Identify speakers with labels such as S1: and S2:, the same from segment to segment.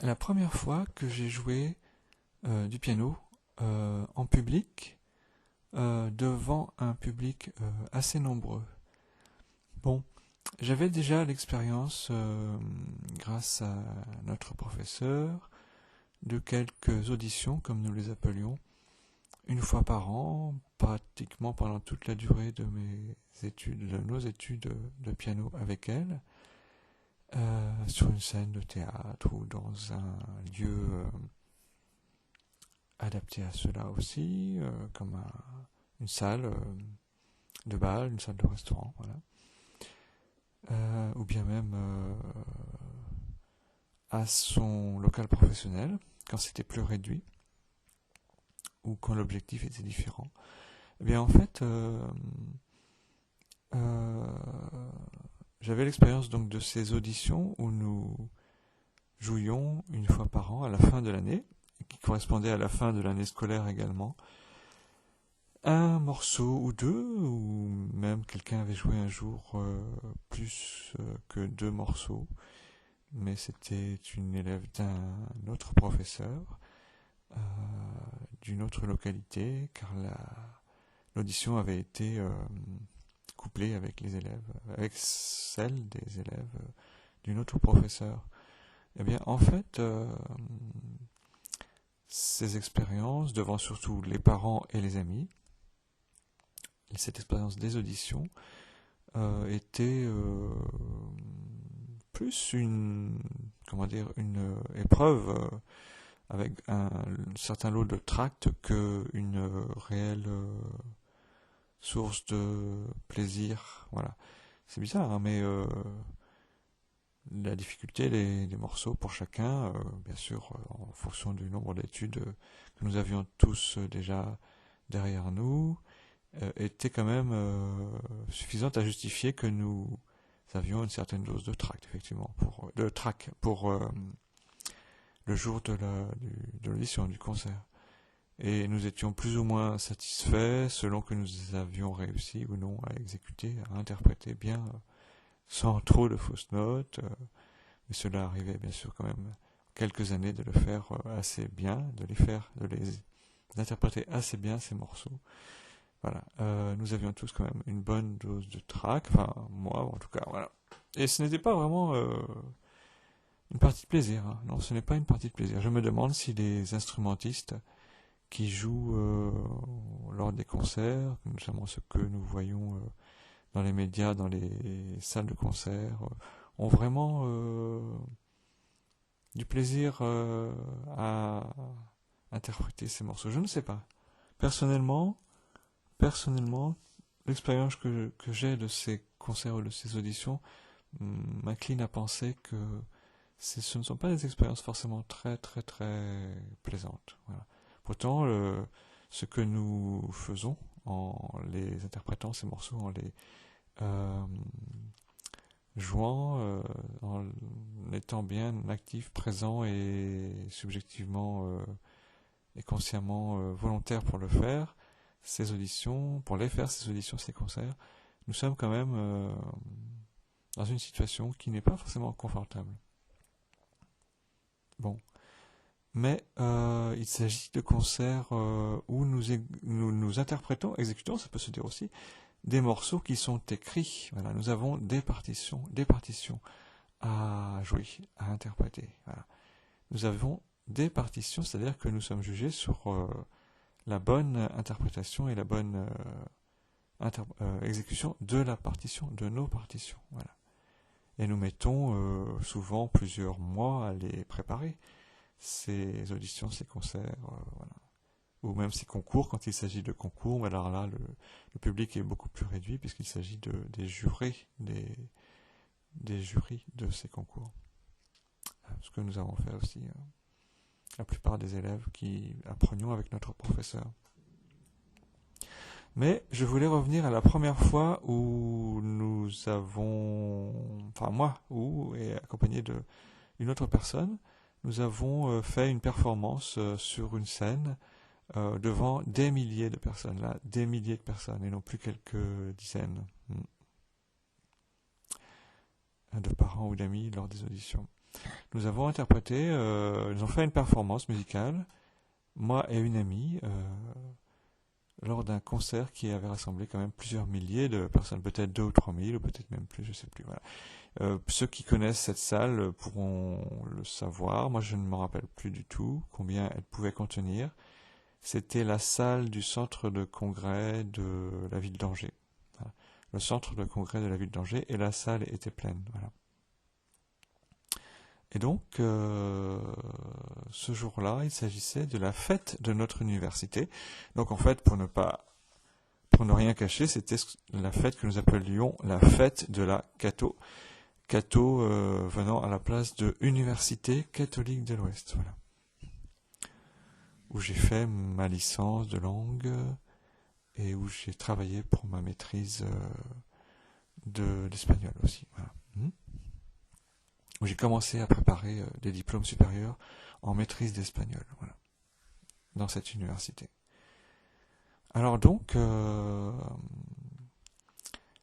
S1: la première fois que j'ai joué du piano en public, devant un public assez nombreux. Bon, j'avais déjà l'expérience, grâce à notre professeur, de quelques auditions, comme nous les appelions, une fois par an, pratiquement pendant toute la durée de nos études de piano avec elle, sur une scène de théâtre ou dans un lieu adapté à cela aussi, comme une salle de bal, une salle de restaurant, voilà. Ou bien même à son local professionnel, quand c'était plus réduit, ou quand l'objectif était différent. Eh bien, en fait, euh, j'avais l'expérience donc de ces auditions où nous jouions une fois par an à la fin de l'année, qui correspondait à la fin de l'année scolaire également, un morceau ou deux, ou même quelqu'un avait joué un jour plus que deux morceaux, mais c'était une élève d'un autre professeur, euh, d'une autre localité, car l'audition avait été couplée avec les élèves, avec celle des élèves d'une autre professeur. Eh bien, en fait, ces expériences, devant surtout les parents et les amis, cette expérience des auditions était plus une épreuve avec un certain lot de tracts qu'une réelle source de plaisir. Voilà. C'est bizarre, hein, mais la difficulté des morceaux pour chacun, bien sûr, en fonction du nombre d'études que nous avions tous déjà derrière nous, était quand même suffisante à justifier que nous avions une certaine dose de tract, effectivement, de trac pour le jour de l'audition, du concert. Et nous étions plus ou moins satisfaits selon que nous avions réussi ou non à exécuter, à interpréter bien, sans trop de fausses notes. Mais cela arrivait bien sûr quand même quelques années de le faire assez bien, de les interpréter assez bien ces morceaux. Voilà, nous avions tous quand même une bonne dose de trac, enfin moi en tout cas, voilà. Et ce n'était pas vraiment une partie de plaisir, hein. Non, ce n'est pas une partie de plaisir. Je me demande si les instrumentistes qui jouent lors des concerts, notamment ceux que nous voyons dans les médias, dans les salles de concert, ont vraiment du plaisir à interpréter ces morceaux. Je ne sais pas. Personnellement, personnellement, l'expérience que j'ai de ces concerts ou de ces auditions m'incline à penser que ce ne sont pas des expériences forcément très très très plaisantes. Voilà. Pourtant, ce que nous faisons en les interprétant ces morceaux, en les euh, jouant, en étant bien actif, présent et subjectivement et consciemment volontaire pour le faire, ces auditions, pour les faire, ces auditions, ces concerts, nous sommes quand même dans une situation qui n'est pas forcément confortable. Bon. Mais il s'agit de concerts où nous interprétons, exécutons, ça peut se dire aussi, des morceaux qui sont écrits. Voilà, nous avons des partitions à jouer, à interpréter. Voilà. Nous avons des partitions, c'est-à-dire que nous sommes jugés sur la bonne interprétation et la bonne exécution de la partition, de nos partitions. Voilà. Et nous mettons souvent plusieurs mois à les préparer, ces auditions, ces concerts, voilà. Ou même ces concours, quand il s'agit de concours, mais alors là, le public est beaucoup plus réduit puisqu'il s'agit des jurés, des jurys de ces concours. Ce que nous avons fait aussi, la plupart des élèves qui apprenions avec notre professeur. Mais je voulais revenir à la première fois où nous avons, enfin moi, et accompagné d'une autre personne, nous avons fait une performance sur une scène devant des milliers de personnes, là, des milliers de personnes, et non plus quelques dizaines de parents ou d'amis lors des auditions. nous avons interprété, nous avons fait une performance musicale, moi et une amie, lors d'un concert qui avait rassemblé quand même plusieurs milliers de personnes, peut-être 2 ou 3 000, ou peut-être même plus, je sais plus. Voilà. Ceux qui connaissent cette salle pourront le savoir. Moi, je ne me rappelle plus du tout combien elle pouvait contenir. C'était la salle du centre de congrès de la ville d'Angers. Voilà. Le centre de congrès de la ville d'Angers, et la salle était pleine. Voilà. Et donc, ce jour-là, il s'agissait de la fête de notre université. Donc, en fait, pour ne rien cacher, c'était la fête que nous appelions la fête de la Cato. Cato venant à la place de Université catholique de l'Ouest. Voilà. Où j'ai fait ma licence de langue et où j'ai travaillé pour ma maîtrise de l'espagnol aussi. Voilà. Où j'ai commencé à préparer des diplômes supérieurs en maîtrise d'espagnol, voilà, dans cette université. Alors donc,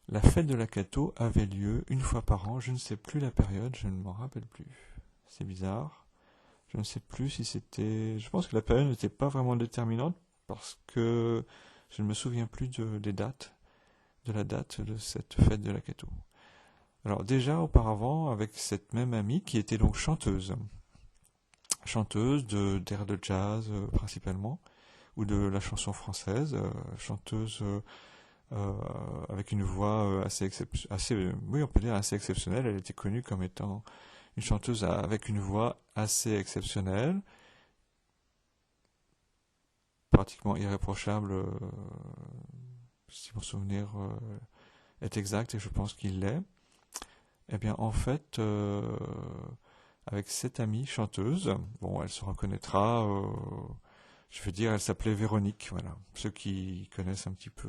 S1: la fête de la Cato avait lieu une fois par an, je ne sais plus la période, je ne m'en rappelle plus. C'est bizarre, je ne sais plus si c'était... Je pense que la période n'était pas vraiment déterminante, parce que je ne me souviens plus de la date de cette fête de la Cato. Alors déjà auparavant, avec cette même amie qui était donc chanteuse d'air de jazz principalement, ou de la chanson française, chanteuse avec une voix oui, on peut dire assez exceptionnelle. Elle était connue comme étant une chanteuse avec une voix assez exceptionnelle, pratiquement irréprochable, si mon souvenir est exact, et je pense qu'il l'est. Eh bien, en fait, avec cette amie chanteuse, bon, elle se reconnaîtra, je veux dire, elle s'appelait Véronique, voilà. Ceux qui connaissent un petit peu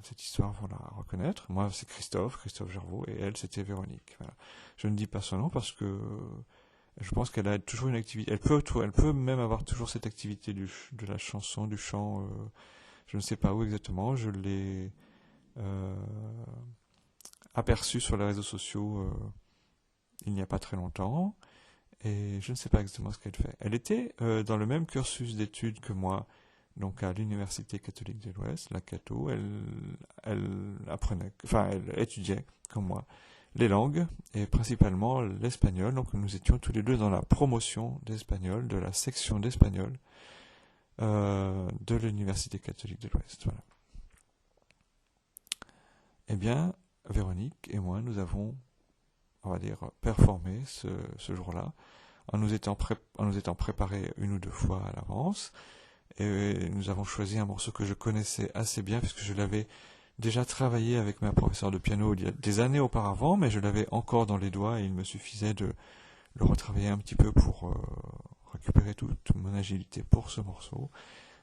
S1: cette histoire vont la reconnaître. Moi, c'est Christophe Gervaux, et elle, c'était Véronique. Voilà. Je ne dis pas son nom parce que je pense qu'elle a toujours une activité. Elle peut même avoir toujours cette activité de la chanson, du chant. Je ne sais pas où exactement. Je l'ai aperçue sur les réseaux sociaux il n'y a pas très longtemps, et je ne sais pas exactement ce qu'elle fait. Elle était dans le même cursus d'études que moi, donc à l'Université catholique de l'Ouest, la Cato. Elle étudiait, comme moi, les langues, et principalement l'espagnol. Donc nous étions tous les deux dans la promotion d'espagnol, de la section d'espagnol de l'Université catholique de l'Ouest. Voilà. Eh bien, Véronique et moi, nous avons, on va dire, performé ce jour-là, en nous étant préparés 1 ou 2 fois à l'avance. Et nous avons choisi un morceau que je connaissais assez bien, puisque je l'avais déjà travaillé avec ma professeure de piano il y a des années auparavant, mais je l'avais encore dans les doigts, et il me suffisait de le retravailler un petit peu pour récupérer toute mon agilité pour ce morceau.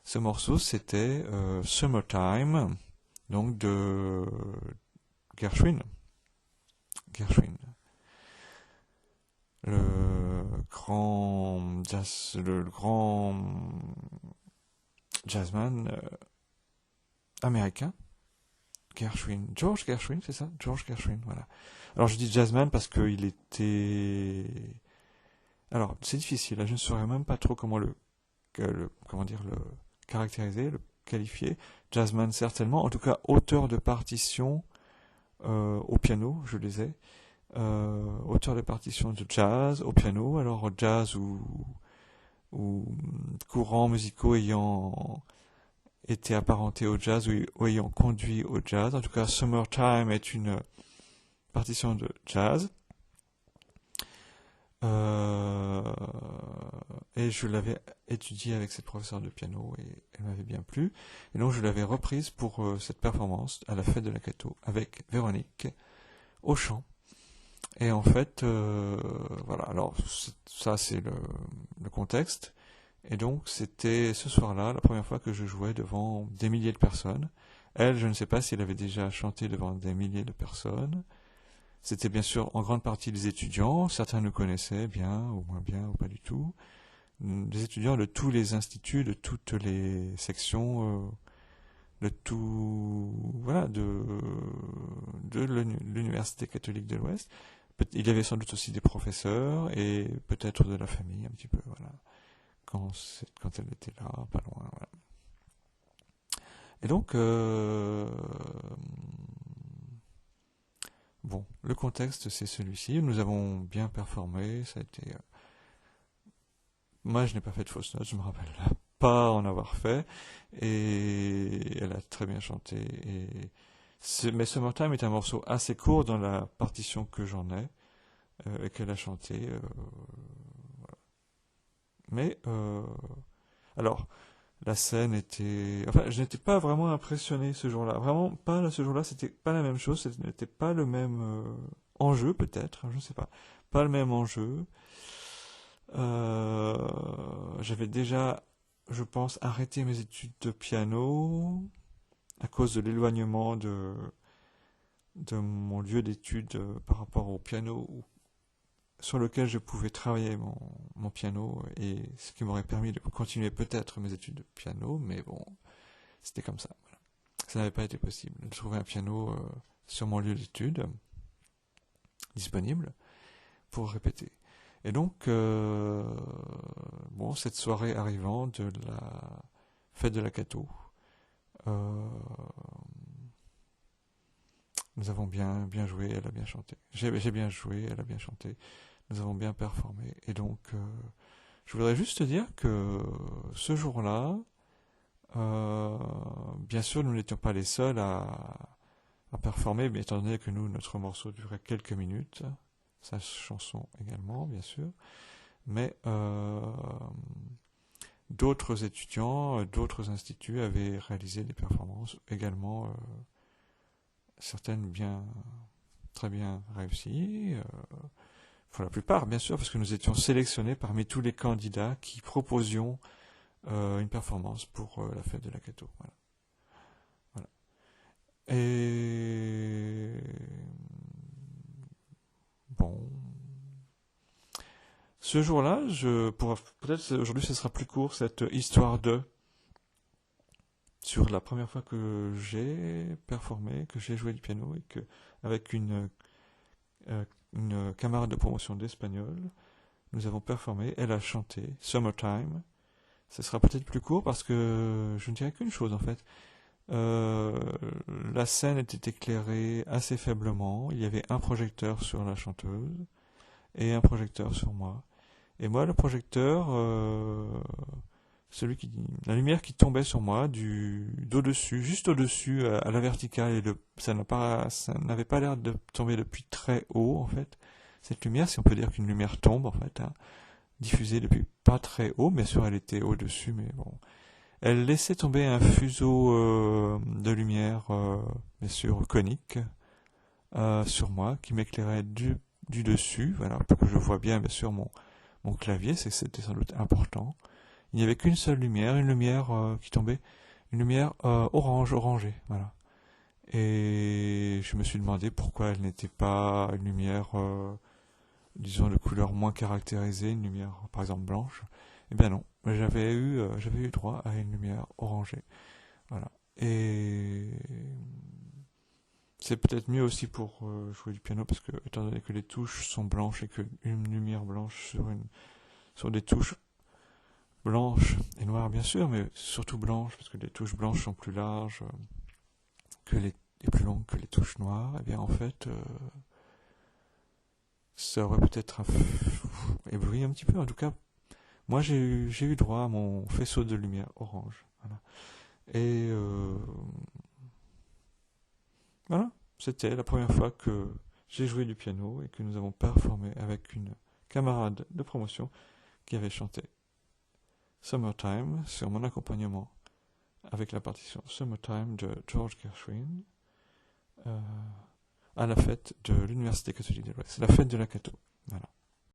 S1: Ce morceau, c'était Summertime, donc de Gershwin. Le grand jazzman américain, George Gershwin, c'est ça? George Gershwin, voilà. Alors je dis jazzman parce qu'il était... Alors, c'est difficile, là, je ne saurais même pas trop comment le caractériser, le qualifier. Jazzman, certainement, en tout cas, auteur de partitions au piano, je les ai. Auteur de partitions de jazz au piano, alors jazz ou courants musicaux ayant été apparentés au jazz ou ayant conduit au jazz. En tout cas, Summertime est une partition de jazz. Et je l'avais étudiée avec cette professeure de piano et elle m'avait bien plu. Et donc je l'avais reprise pour cette performance à la fête de la Cato avec Véronique au chant. Et en fait, voilà, alors ça c'est le contexte. Et donc c'était ce soir-là la première fois que je jouais devant des milliers de personnes. Elle, je ne sais pas si elle avait déjà chanté devant des milliers de personnes. C'était bien sûr en grande partie des étudiants, certains nous connaissaient bien ou moins bien ou pas du tout. Des étudiants de tous les instituts, de toutes les sections, de tout, voilà, de l'Université catholique de l'Ouest. il y avait sans doute aussi des professeurs et peut-être de la famille un petit peu, voilà, quand elle était là, pas loin, voilà. Et donc, bon, le contexte c'est celui-ci. Nous avons bien performé. Ça a été. Moi, je n'ai pas fait de fausses notes. Je me rappelle pas en avoir fait. Et elle a très bien chanté. Mais Summertime est un morceau assez court dans la partition que j'en ai et qu'elle a chanté. Voilà. Mais alors. La scène était... Enfin, je n'étais pas vraiment impressionné ce jour-là. Vraiment, pas ce jour-là, c'était pas la même chose. Ce n'était pas le même enjeu, peut-être. Je ne sais pas. Pas le même enjeu. J'avais déjà, je pense, arrêté mes études de piano à cause de l'éloignement de mon lieu d'études par rapport au piano sur lequel je pouvais travailler mon piano et ce qui m'aurait permis de continuer peut-être mes études de piano, mais bon, c'était comme ça. Voilà. Ça n'avait pas été possible de trouver un piano sur mon lieu d'études disponible pour répéter. Et donc, bon, cette soirée arrivant de la fête de la Cato, nous avons bien joué, elle a bien chanté. J'ai bien joué, elle a bien chanté. Nous avons bien performé. Et donc, je voudrais juste te dire que ce jour-là, bien sûr, nous n'étions pas les seuls à performer, mais étant donné que notre morceau durait quelques minutes, sa chanson également, bien sûr, mais d'autres étudiants, d'autres instituts avaient réalisé des performances également, certaines très bien réussies, pour la plupart, bien sûr, parce que nous étions sélectionnés parmi tous les candidats qui proposions une performance pour la fête de la Cato. Voilà. Voilà. Et bon, ce jour-là, peut-être aujourd'hui, ce sera plus court cette histoire sur la première fois que j'ai performé, que j'ai joué du piano et que avec une camarade de promotion d'espagnol, nous avons performé. Elle a chanté Summertime. Ce sera peut-être plus court parce que je ne dirais qu'une chose en fait. La scène était éclairée assez faiblement. Il y avait un projecteur sur la chanteuse et un projecteur sur moi. Et moi, le projecteur, la lumière qui tombait sur moi d'au-dessus, juste au-dessus, à la verticale, et ça n'avait pas l'air de tomber depuis très haut en fait. Cette lumière, si on peut dire qu'une lumière tombe en fait, hein, diffusée depuis pas très haut, bien sûr, elle était au-dessus, mais bon. Elle laissait tomber un fuseau de lumière, bien sûr, conique, sur moi, qui m'éclairait du dessus, voilà, pour que je vois bien, bien sûr, mon clavier, c'était sans doute important. Il n'y avait qu'une seule lumière, une lumière qui tombait, une lumière orangée, voilà. Et je me suis demandé pourquoi elle n'était pas une lumière, disons, de couleur moins caractérisée, une lumière, par exemple, blanche. Eh bien non, j'avais eu droit à une lumière orangée. Voilà. Et c'est peut-être mieux aussi pour jouer du piano parce que, étant donné que les touches sont blanches et qu'une lumière blanche sur des touches blanches et noires, bien sûr, mais surtout blanches parce que les touches blanches sont plus larges et plus longues que les touches noires, et bien en fait, ça aurait peut-être ébloui un petit peu. En tout cas, moi, j'ai eu droit à mon faisceau de lumière orange. Voilà. Et voilà, c'était la première fois que j'ai joué du piano et que nous avons performé avec une camarade de promotion qui avait chanté Summertime sur mon accompagnement avec la partition Summertime de George Gershwin à la fête de l'Université catholique de l'Ouest, la fête de la Cato. Voilà.